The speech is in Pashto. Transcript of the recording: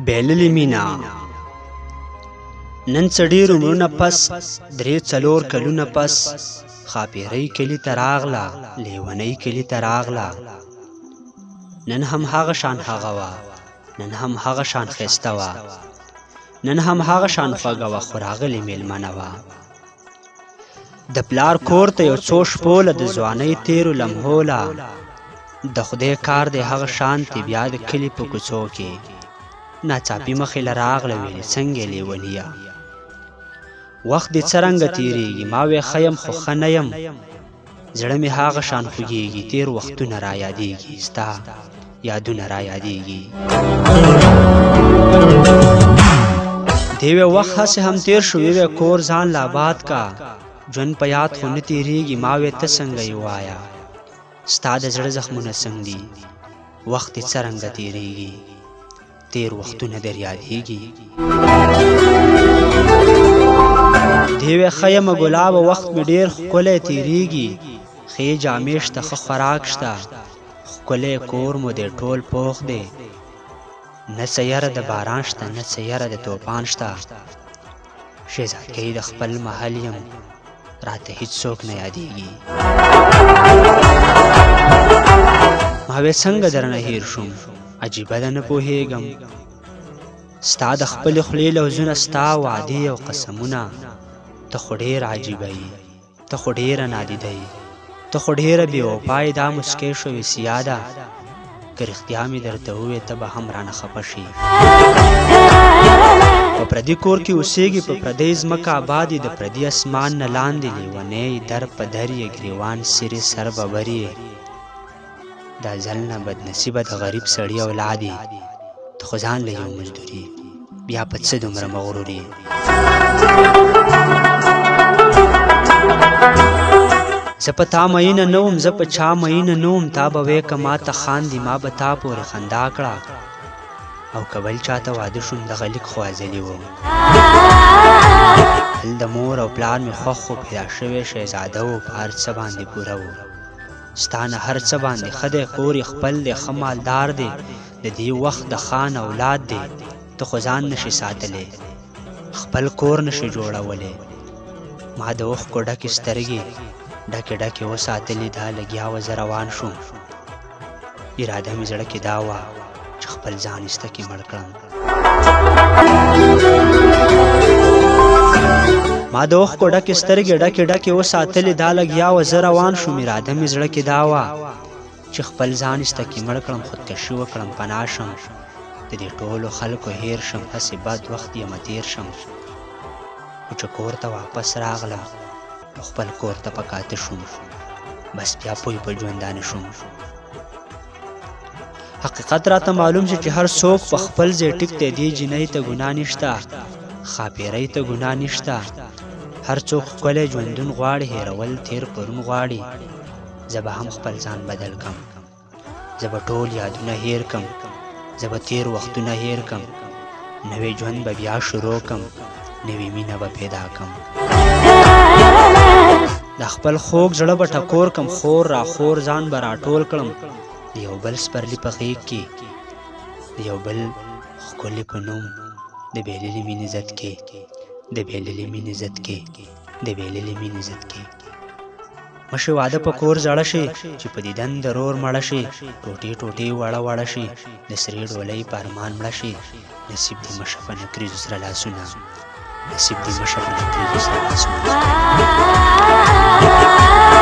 بیللی مینا نن څه ډېر عمرونه پس 3-4 کلونه پس ښاپیرۍ کلي ته راغله لیونۍ کلي ته راغله نن هم هغه شان هغه وه نن هم هغه شان ښایسته وه نن هم هغه شان خوږه وه خو راغلې مېلمنه وه د پلار کور ته یو څو شپوله د ځوانۍ تېرو لمحو له د خدای کار دی هغه شانتې بیا د کلي په کوڅو کې ناڅاپي مخې له راغله ویلې څنګه یې لیونیه وخت دې څرنګه تېرېږي ما وې ښه یم خو ښه نه یم زړه مې هغه شان خوږېږي تېر وختونه را یادېږي ستا یادونه را یادېږي دې وې وخت هسې هم تېر شو ویې کور ځان لا آباد کا ژوند په یاد خو نه تېرېږي ما وې ته څنګه یې ووایه ستا د زړه زخمونه څنګه دي وخت دې څرنګه تېرېږي تېر وختونه در یادېږي دې وې ښه یمه ګلابه وخت مې ډېر ښکلی تېرېږي ښې جامې شته ښه خوراک شته ښکلی کور مو دی ټول پوخ دی نه څه یره د باران شته نه څه یره د توپان شته شهزادګۍ د خپل محل یم راته هېڅوک نه یادېږي ما وې څنګه درنه هېر شوم عجیبه ده نه پوهېږم ستا د خپلې خولې لوظونه ستا وعدې او قسمونه ته خو ډېر عجیبه یې ته خو ډېره نادیده یې ته خو ډېره بې وفا یې دا مسکۍ شوې سیا ده که رښتیا مې درته ووې ته به هم رانه خفه شي په پردي کور کې اوسېږي په پردۍ ځمکه آباد یې د پردي اسمان نه لاندې لیونی در په در یې ګریوان سرې سر ببر یې دا ځل نه بدنصیبه د غریب سړي اولاد یې ته خو ځان له یو مزدوري بیا په څه دومره مغرور یې زه په تا مینه نه وم زه په چا مینه نه وم تا به وې که ما ته خاندي ما به تا پورې خندا کړه او که بل چاته واده شوم دغه لیک خو ازلي وم هل د مور او پلار مې خوښ خو پیدا شوی شهزاده و په هر څه باندې پوره و ستا نه هر څه باندې ښه دی کور یې خپل دی ښه مالدار دی د دې وخت د خان اولاد دی ته خو ځان نشي ساتلی خپل کور نشي جوړولی ما د اوښکو ډکې سترګې ډکې ډکې وساتلې دا لګیا وه زه روان شوم اراده مې زړه کې دا وه چې خپل ځان ایسته کې مړ کړم ما د اوښکو ډکې سترګې ډکې ډکې وساتلې دا لګیا وه زه روان شوم اراده مې زړه کې دا وه چې خپل ځان ایسته کې مړ کړم خودکشي وکړم پناه شم د دې ټولو خلکو هیر شم هسې بد وخت یمه تېر شم خو چې کور ته واپس راغلم خپل کور ته په کاته شوم بس بیا پوی په ژوندانه شوم حقیقت راته معلوم شي چې هر څوک په خپل ځای ټیک دی دې جینۍ ته ګناه نشته ښاپیرۍ ته ګناه نشته هر څوک ښکلی ژوندون غواړي هېرول تېر پرون غواړي زه به هم خپل ځان بدل کم زه به ټول یادونه هېر کم زه به تېر وختونه هېر کم نوی ژوند به بیا شروع کم نوی مینه به پیدا کم د خپل خوږ زړه به ټکور کم خور را خور ځان به راټول کړم د یو بل سپرلي په غېږ کې د یو بل ښکلي په نوم د بېللې مینې عزت کې د بېللې مینې عزت کې د بېللې مینې عزت کې مشي واده په کور زړه شي چې په دیدن د رور مړه شي ټوټې ټوټې وړه وړه شي د سرې ډولۍ په ارمان مړه شي نصیب دې مشه په نکریزو سره لاسونه نصیب دې مشه په نکریزو سره لاسونه